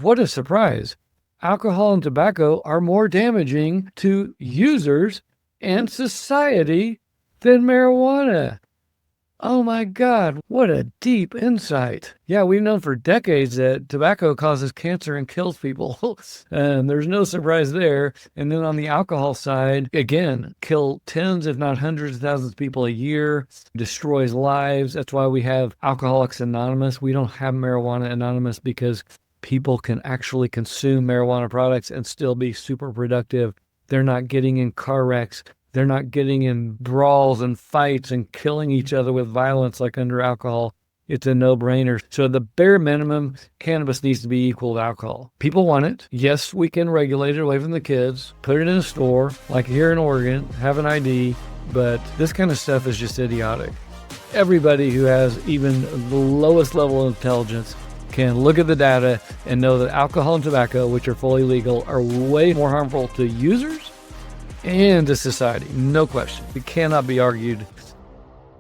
what a surprise. Alcohol and tobacco are more damaging to users and society than marijuana. Oh my God, what a deep insight. Yeah, we've known for decades that tobacco causes cancer and kills people. And there's no surprise there. And then on the alcohol side, again, kill tens, if not hundreds of thousands of people a year, destroys lives. That's why we have Alcoholics Anonymous. We don't have Marijuana Anonymous because people can actually consume marijuana products and still be super productive. They're not getting in car wrecks. They're not getting in brawls and fights and killing each other with violence like under alcohol. It's a no-brainer. So the bare minimum, cannabis needs to be equal to alcohol. People want it. Yes, we can regulate it away from the kids, put it in a store, like here in Oregon, have an ID, but this kind of stuff is just idiotic. Everybody who has even the lowest level of intelligence can look at the data and know that alcohol and tobacco, which are fully legal, are way more harmful to users and to society. No question. It cannot be argued.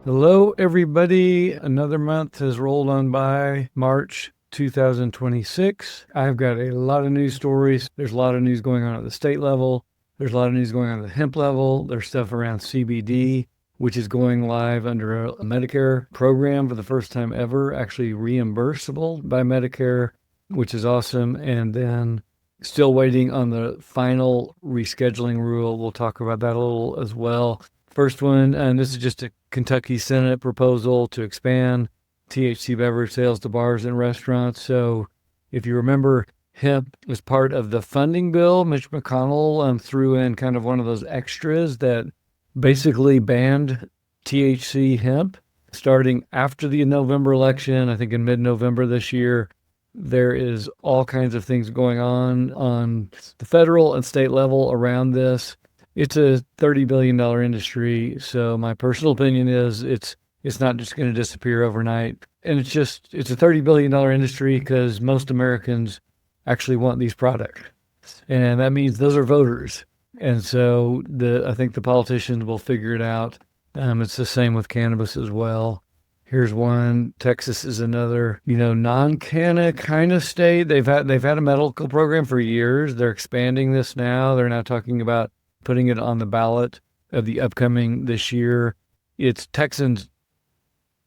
Hello, everybody. Another month has rolled on by. March 2026. I've got a lot of news stories. There's a lot of news going on at the state level. There's a lot of news going on at the hemp level. There's stuff around CBD, which is going live under a Medicare program for the first time ever, actually reimbursable by Medicare, which is awesome. And then still waiting on the final rescheduling rule. We'll talk about that a little as well. First one, and this is just a Kentucky Senate proposal to expand THC beverage sales to bars and restaurants. So if you remember, hemp was part of the funding bill. Mitch McConnell threw in kind of one of those extras that basically banned THC hemp starting after the November election, I think in mid-November this year. There is all kinds of things going on the federal and state level around this. It's a $30 billion industry. So my personal opinion is it's not just going to disappear overnight. And it's a $30 billion industry because most Americans actually want these products. And that means those are voters. And so I think the politicians will figure it out. It's the same with cannabis as well. Here's one. Texas is another, non-canna kind of state. They've had a medical program for years. They're expanding this now. They're now talking about putting it on the ballot of the upcoming this year. It's Texans,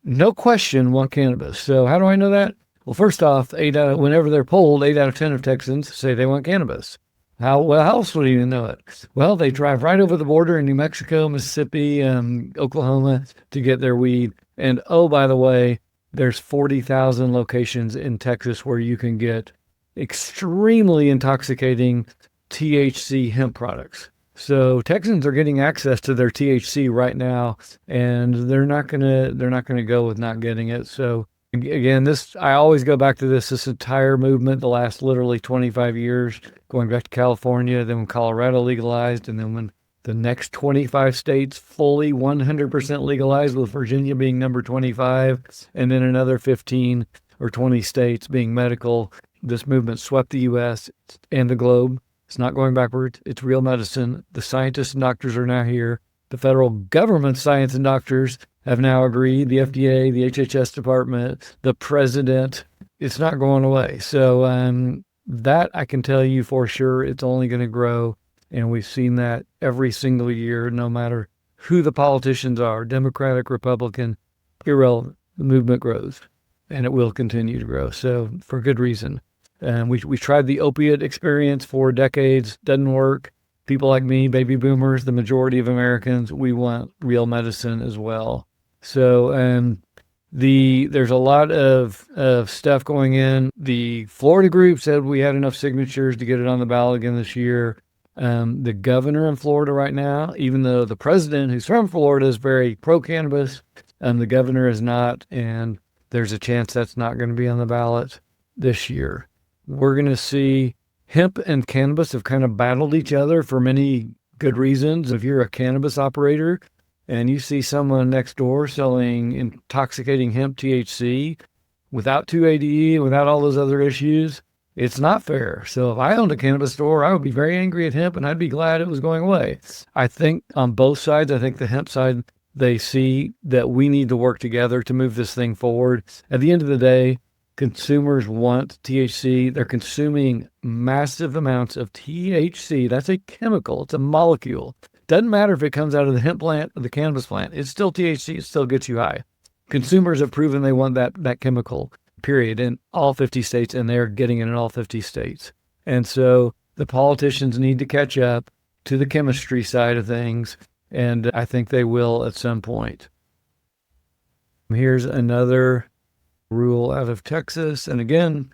no question, want cannabis. So how do I know that? Well, first off, whenever they're polled, 8 out of 10 of Texans say they want cannabis. How else would you know it? Well, they drive right over the border in New Mexico, Mississippi, Oklahoma to get their weed. And oh, by the way, there's 40,000 locations in Texas where you can get extremely intoxicating THC hemp products. So Texans are getting access to their THC right now, and they're not gonna go with not getting it. So again, I always go back to this entire movement, the last literally 25 years, going back to California, then when Colorado legalized, and then when the next 25 states fully 100% legalized, with Virginia being number 25, and then another 15 or 20 states being medical. This movement swept the U.S. and the globe. It's not going backwards. It's real medicine. The scientists and doctors are now here. The federal government science and doctors have now agreed. The FDA, the HHS department, the president. It's not going away. So that I can tell you for sure. It's only going to grow. And we've seen that every single year, no matter who the politicians are, Democratic, Republican, irrelevant. The movement grows, and it will continue to grow. So for good reason. We tried the opiate experience for decades. Doesn't work. People like me, baby boomers, the majority of Americans, we want real medicine as well. So there's a lot of stuff going in. The Florida group said we had enough signatures to get it on the ballot again this year. The governor in Florida right now, even though the president who's from Florida is very pro-cannabis, the governor is not, and there's a chance that's not going to be on the ballot this year. We're going to see hemp and cannabis have kind of battled each other for many good reasons. If you're a cannabis operator and you see someone next door selling intoxicating hemp THC without 280E, without all those other issues, it's not fair. So if I owned a cannabis store, I would be very angry at hemp and I'd be glad it was going away. I think on both sides, I think the hemp side, they see that we need to work together to move this thing forward. At the end of the day, Consumers want THC. They're consuming massive amounts of THC. That's a chemical. It's a molecule. Doesn't matter if it comes out of the hemp plant or the cannabis plant. It's still THC. It still gets you high. Consumers have proven they want that chemical, period, in all 50 states, and they're getting it in all 50 states. And so the politicians need to catch up to the chemistry side of things, and I think they will at some point. Here's another rule out of Texas. And again,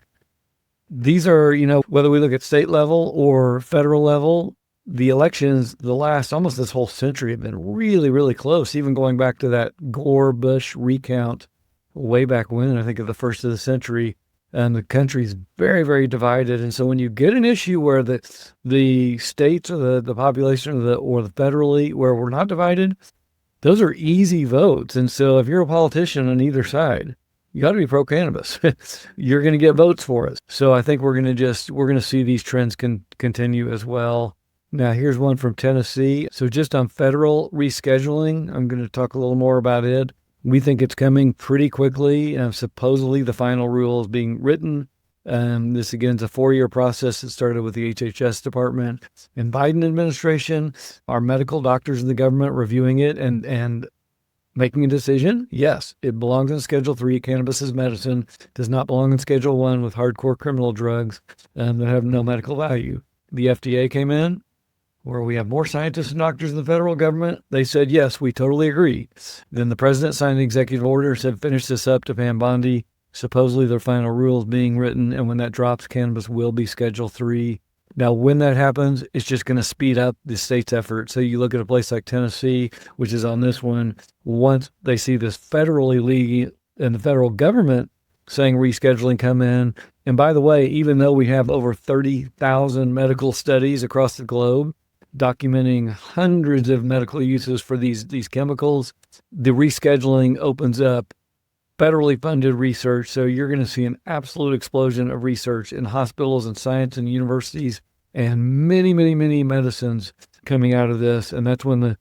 these are, whether we look at state level or federal level, the elections, the last almost this whole century have been really, really close, even going back to that Gore-Bush recount way back when, I think of the first of the century, and the country's very, very divided. And so when you get an issue where the states or the population or the federally, where we're not divided, those are easy votes. And so if you're a politician on either side, you got to be pro-cannabis. You're going to get votes for us. So I think we're going to see these trends continue as well. Now, here's one from Tennessee. So just on federal rescheduling, I'm going to talk a little more about it. We think it's coming pretty quickly. Supposedly the final rule is being written. This, again, is a 4-year process that started with the HHS department and Biden administration. Our medical doctors in the government reviewing it and making a decision. Yes, it belongs in Schedule 3. Cannabis is medicine. Does not belong in Schedule 1 with hardcore criminal drugs that have no medical value. The FDA came in, where we have more scientists and doctors in the federal government. They said, yes, we totally agree. Then the president signed an executive order, said, finish this up to Pam Bondi. Supposedly their final rules being written, and when that drops, cannabis will be Schedule 3. Now, when that happens, it's just going to speed up the state's effort. So you look at a place like Tennessee, which is on this one, once they see this federally legal and the federal government saying rescheduling come in. And by the way, even though we have over 30,000 medical studies across the globe documenting hundreds of medical uses for these chemicals, the rescheduling opens up federally funded research. So you're going to see an absolute explosion of research in hospitals and science and universities and many, many, many medicines coming out of this. And that's when the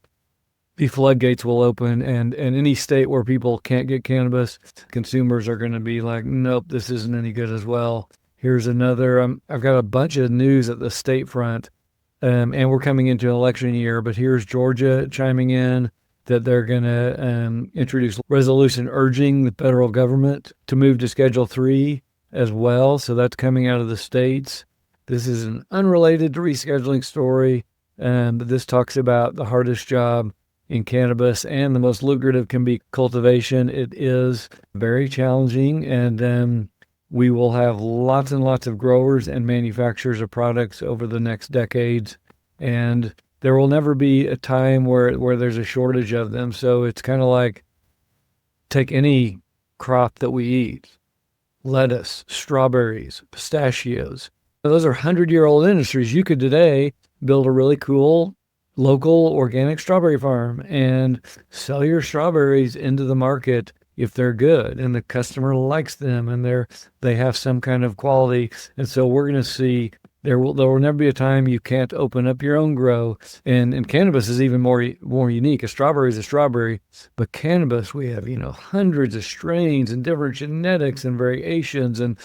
floodgates will open, and any state where people can't get cannabis, consumers are going to be like, nope, this isn't any good as well. Here's another, I've got a bunch of news at the state front, and we're coming into an election year, but here's Georgia chiming in that they're going to introduce resolution urging the federal government to move to Schedule 3 as well. So that's coming out of the states. This is an unrelated to rescheduling story, but this talks about the hardest job in cannabis and the most lucrative can be cultivation. It is very challenging, and we will have lots and lots of growers and manufacturers of products over the next decades, and there will never be a time where there's a shortage of them. So it's kind of like, take any crop that we eat, lettuce, strawberries, pistachios. Those are 100-year-old industries. You could today build a really cool local organic strawberry farm and sell your strawberries into the market if they're good and the customer likes them and they have some kind of quality. And so we're going to see there will never be a time you can't open up your own grow. And cannabis is even more unique. A strawberry is a strawberry, but cannabis, we have, hundreds of strains and different genetics and variations and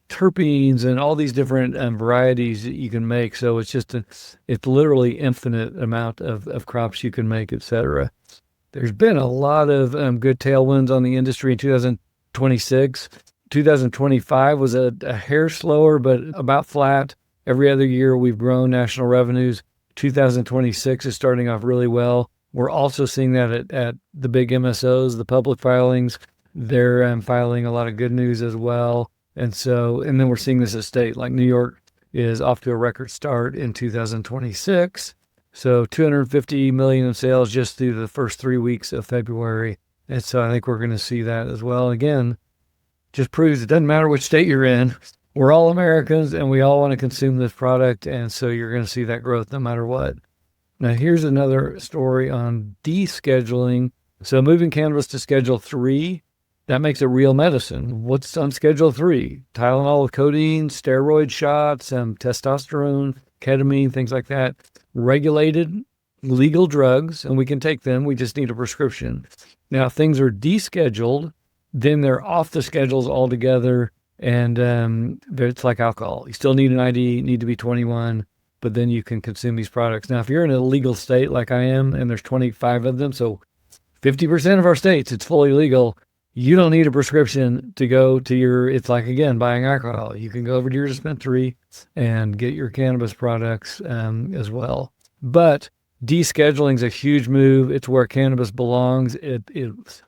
terpenes and all these different varieties that you can make. So it's literally infinite amount of crops you can make, etc. There's been a lot of good tailwinds on the industry in 2026. 2025 was a hair slower, but about flat. Every other year we've grown national revenues. 2026 is starting off really well. We're also seeing that at the big MSOs, the public filings. They're filing a lot of good news as well. And then we're seeing this at state, like New York is off to a record start in 2026. So 250 million in sales just through the first 3 weeks of February. And so I think we're going to see that as well. Again, just proves it doesn't matter which state you're in. We're all Americans and we all want to consume this product. And so you're going to see that growth no matter what. Now, here's another story on descheduling. So moving cannabis to Schedule 3, that makes it real medicine. What's on Schedule 3? Tylenol with codeine, steroid shots, testosterone, ketamine, things like that. Regulated, legal drugs, and we can take them. We just need a prescription. Now, if things are descheduled, then they're off the schedules altogether. And it's like alcohol. You still need an ID, need to be 21, but then you can consume these products. Now, if you're in a legal state like I am, and there's 25 of them, so 50% of our states, it's fully legal, you don't need a prescription to go to it's like, again, buying alcohol. You can go over to your dispensary and get your cannabis products as well. But descheduling is a huge move. It's where cannabis belongs. It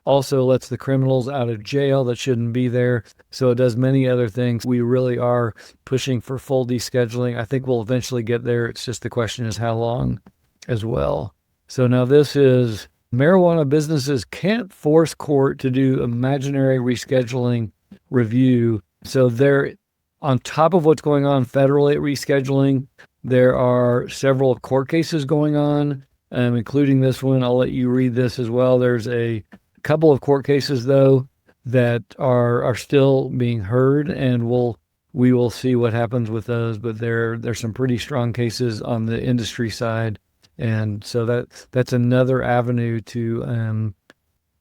also lets the criminals out of jail that shouldn't be there. So it does many other things. We really are pushing for full descheduling. I think we'll eventually get there. It's just the question is how long as well. So now this is marijuana businesses can't force court to do imaginary rescheduling review. So they're on top of what's going on federally at rescheduling. There are several court cases going on, including this one. I'll let you read this as well. There's a couple of court cases, though, that are still being heard, and we will see what happens with those. But there's some pretty strong cases on the industry side, and so that's another avenue to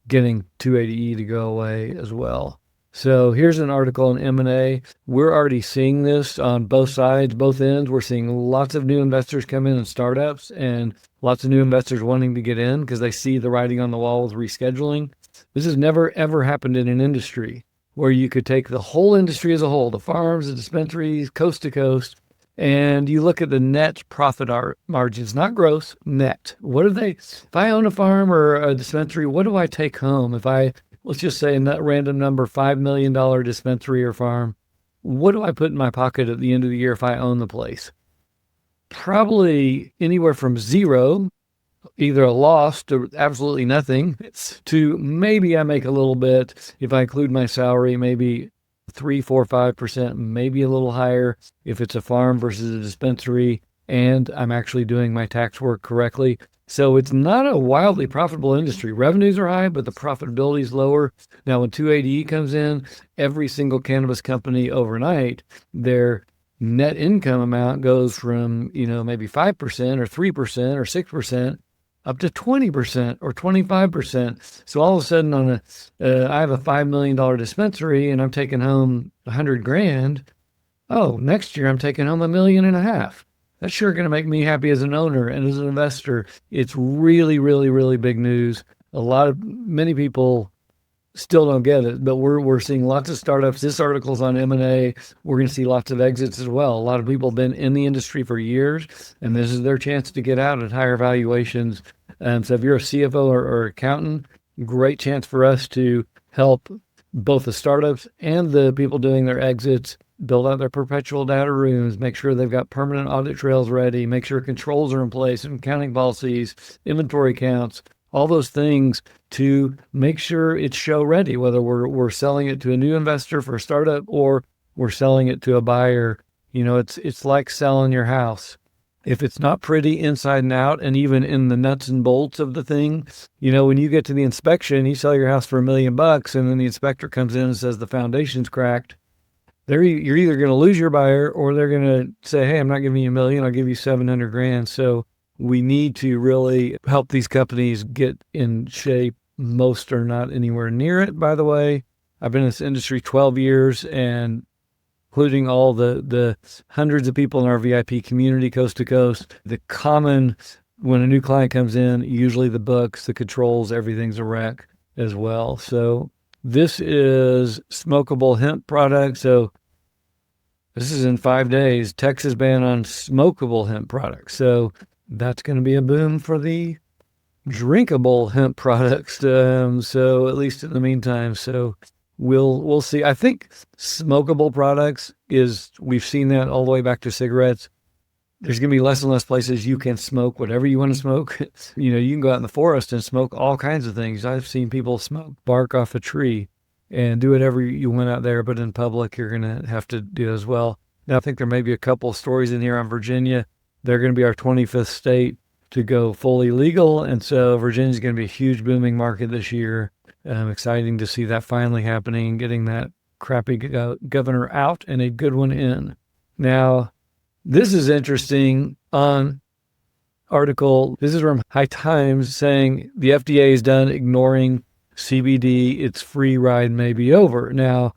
getting 280E to go away as well. So here's an article on M&A. We're already seeing this on both sides, both ends. We're seeing lots of new investors come in startups and lots of new investors wanting to get in because they see the writing on the wall with rescheduling. This has never, ever happened in an industry where you could take the whole industry as a whole, the farms, the dispensaries, coast to coast, and you look at the net profit margins, not gross, net. What if I own a farm or a dispensary, what do I take home if let's just say a random number, $5 million dispensary or farm. What do I put in my pocket at the end of the year if I own the place? Probably anywhere from zero, either a loss to absolutely nothing, to maybe I make a little bit. If I include my salary, maybe 3, 4, 5%, maybe a little higher if it's a farm versus a dispensary, and I'm actually doing my tax work correctly. So it's not a wildly profitable industry. Revenues are high, but the profitability is lower. Now, when 280E comes in, every single cannabis company overnight, their net income amount goes from, maybe 5% or 3% or 6% up to 20% or 25%. So all of a sudden I have a $5 million dispensary and I'm taking home $100,000. Oh, next year I'm taking home $1.5 million. That's sure going to make me happy as an owner and as an investor. It's really, really, really big news. Many people still don't get it, but we're seeing lots of startups. This article's on M&A. We're going to see lots of exits as well. A lot of people have been in the industry for years, and this is their chance to get out at higher valuations. So if you're a CFO or accountant, great chance for us to help both the startups and the people doing their exits build out their perpetual data rooms, make sure they've got permanent audit trails ready, make sure controls are in place and accounting policies, inventory counts, all those things to make sure it's show ready, whether we're selling it to a new investor for a startup or we're selling it to a buyer. It's like selling your house. If it's not pretty inside and out and even in the nuts and bolts of the thing, when you get to the inspection, you sell your house for $1 million and then the inspector comes in and says the foundation's cracked. You're either going to lose your buyer or they're going to say, hey, I'm not giving you $1 million, I'll give you $700,000. So we need to really help these companies get in shape. Most are not anywhere near it, by the way. I've been in this industry 12 years, and including all the hundreds of people in our VIP community coast to coast, the common, when a new client comes in, usually the books, the controls, everything's a wreck as well. So this is smokable hemp product. So this is in 5 days, Texas ban on smokable hemp products. So that's going to be a boom for the drinkable hemp products. So at least in the meantime, so we'll see. I think smokable products we've seen that all the way back to cigarettes. There's going to be less and less places you can smoke whatever you want to smoke. You can go out in the forest and smoke all kinds of things. I've seen people smoke bark off a tree and do whatever you want out there, but in public, you're going to have to do as well. Now, I think there may be a couple of stories in here on Virginia. They're going to be our 25th state to go fully legal. And so Virginia's going to be a huge booming market this year. Exciting to see that finally happening and getting that crappy governor out and a good one in. Now, this is interesting on article. This is from High Times saying the FDA is done ignoring CBD. Its free ride may be over. Now,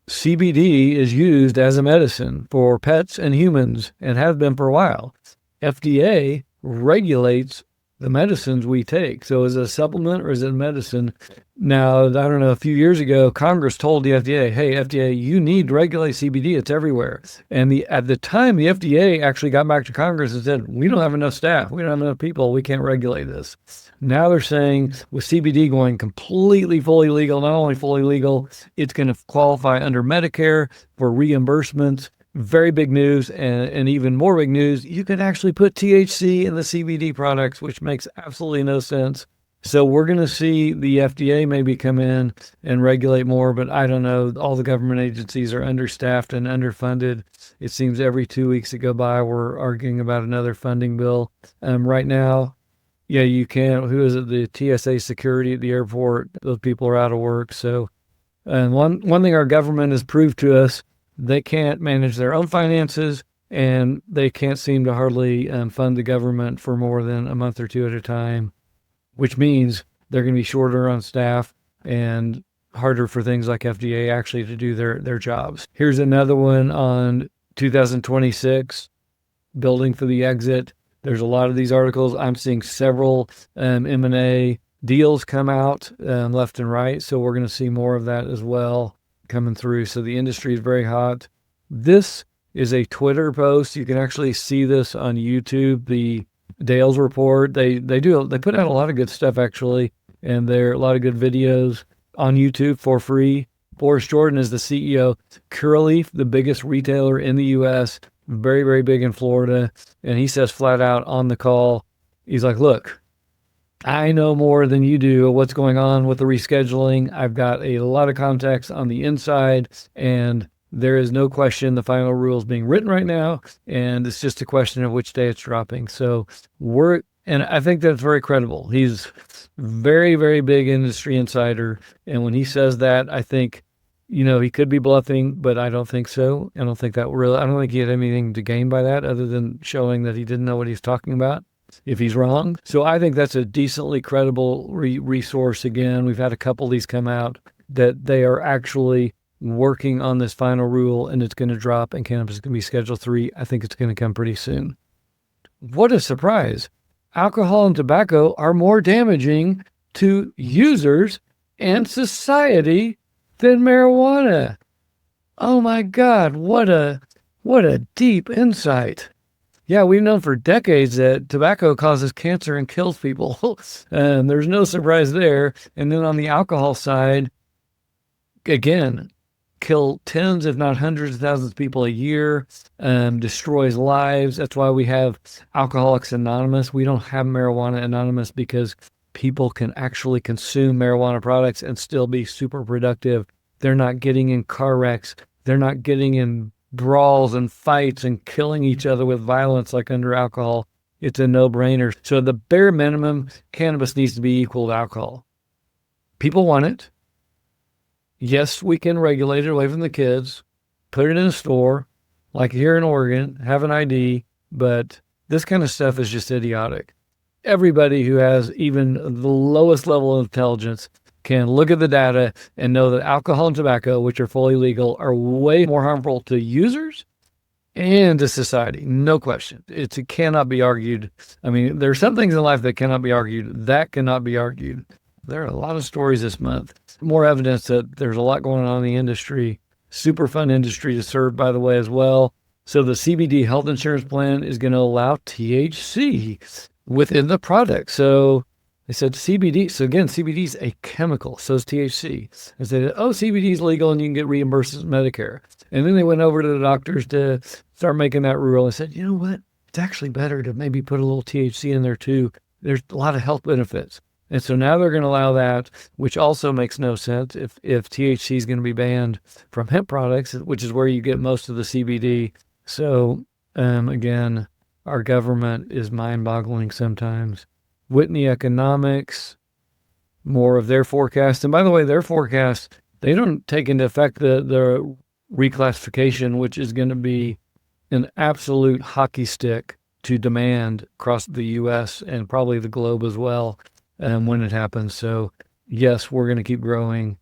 CBD is used as a medicine for pets and humans and has been for a while. FDA regulates the medicines we take. So is it a supplement or is it medicine? Now, I don't know, a few years ago, Congress told the FDA, hey, FDA, you need to regulate CBD. It's everywhere. And at the time, the FDA actually got back to Congress and said, we don't have enough staff. We don't have enough people. We can't regulate this. Now they're saying with CBD going completely fully legal, not only fully legal, it's going to qualify under Medicare for reimbursements. Very big news, and even more big news, you can actually put THC in the CBD products, which makes absolutely no sense. So we're going to see the FDA maybe come in and regulate more, but I don't know. All the government agencies are understaffed and underfunded. It seems every 2 weeks that go by, we're arguing about another funding bill. Right now, yeah, you can't. Who is it? The TSA security at the airport. Those people are out of work. So, and one thing our government has proved to us, they can't manage their own finances, and they can't seem to hardly fund the government for more than a month or two at a time, which means they're going to be shorter on staff and harder for things like FDA actually to do their jobs. Here's another one on 2026, building for the exit. There's a lot of these articles. I'm seeing several M&A deals come out left and right, so we're going to see more of that as well coming through. So the industry is very hot. This is a Twitter post. You can actually see this on YouTube, the Dale's report. They put out a lot of good stuff actually, and there are a lot of good videos on YouTube for free. Boris Jordan is the CEO. Curaleaf, the biggest retailer in the U.S., very, very big in Florida, and he says flat out on the call, he's like, look, I know more than you do what's going on with the rescheduling. I've got a lot of context on the inside, and there is no question the final rule is being written right now, and it's just a question of which day it's dropping. So and I think that's very credible. He's very, very big industry insider, and when he says that, I think, he could be bluffing, but I don't think so. I don't think he had anything to gain by that other than showing that he didn't know what he's talking about if he's wrong. So I think that's a decently credible resource. Again, we've had a couple of these come out that they are actually working on this final rule, and it's going to drop, and cannabis is going to be Schedule 3. I think it's going to come pretty soon. What a surprise. Alcohol and tobacco are more damaging to users and society than marijuana. Oh my God, what a deep insight. Yeah, we've known for decades that tobacco causes cancer and kills people. And there's no surprise there. And then on the alcohol side, again, kill tens, if not hundreds of thousands of people a year, destroys lives. That's why we have Alcoholics Anonymous. We don't have Marijuana Anonymous because people can actually consume marijuana products and still be super productive. They're not getting in car wrecks. They're not getting in brawls and fights and killing each other with violence like under alcohol. It's a no-brainer. So the bare minimum, cannabis needs to be equal to alcohol. People want it. Yes, we can regulate it away from the kids, put it in a store, like here in Oregon, have an ID, but this kind of stuff is just idiotic. Everybody who has even the lowest level of intelligence can look at the data and know that alcohol and tobacco, which are fully legal, are way more harmful to users and to society. No question. It cannot be argued. I mean, there are some things in life that cannot be argued. That cannot be argued. There are a lot of stories this month. More evidence that there's a lot going on in the industry. Super fun industry to serve, by the way, as well. So the CBD health insurance plan is going to allow THC within the product. So they said CBD. So again, CBD is a chemical. So is THC. They said, CBD is legal and you can get reimbursed with Medicare. And then they went over to the doctors to start making that rule and said, you know what? It's actually better to maybe put a little THC in there too. There's a lot of health benefits. And so now they're going to allow that, which also makes no sense if THC is going to be banned from hemp products, which is where you get most of the CBD. So again, our government is mind-boggling sometimes. Whitney Economics, more of their forecast. And by the way, their forecast, they don't take into effect the reclassification, which is going to be an absolute hockey stick to demand across the U.S. and probably the globe as well when it happens. So yes, we're going to keep growing.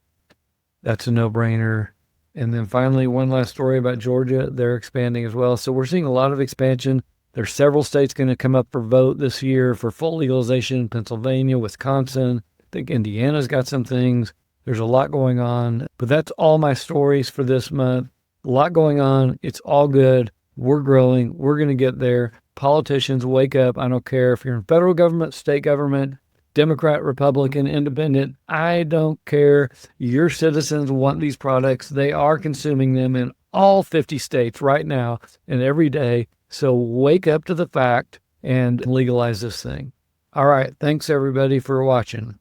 That's a no-brainer. And then finally, one last story about Georgia. They're expanding as well. So we're seeing a lot of expansion. There's several states going to come up for vote this year for full legalization. Pennsylvania, Wisconsin. I think Indiana's got some things. There's a lot going on. But that's all my stories for this month. A lot going on. It's all good. We're growing. We're going to get there. Politicians, wake up. I don't care if you're in federal government, state government, Democrat, Republican, independent. I don't care. Your citizens want these products. They are consuming them in all 50 states right now and every day. So wake up to the fact and legalize this thing. All right. Thanks, everybody, for watching.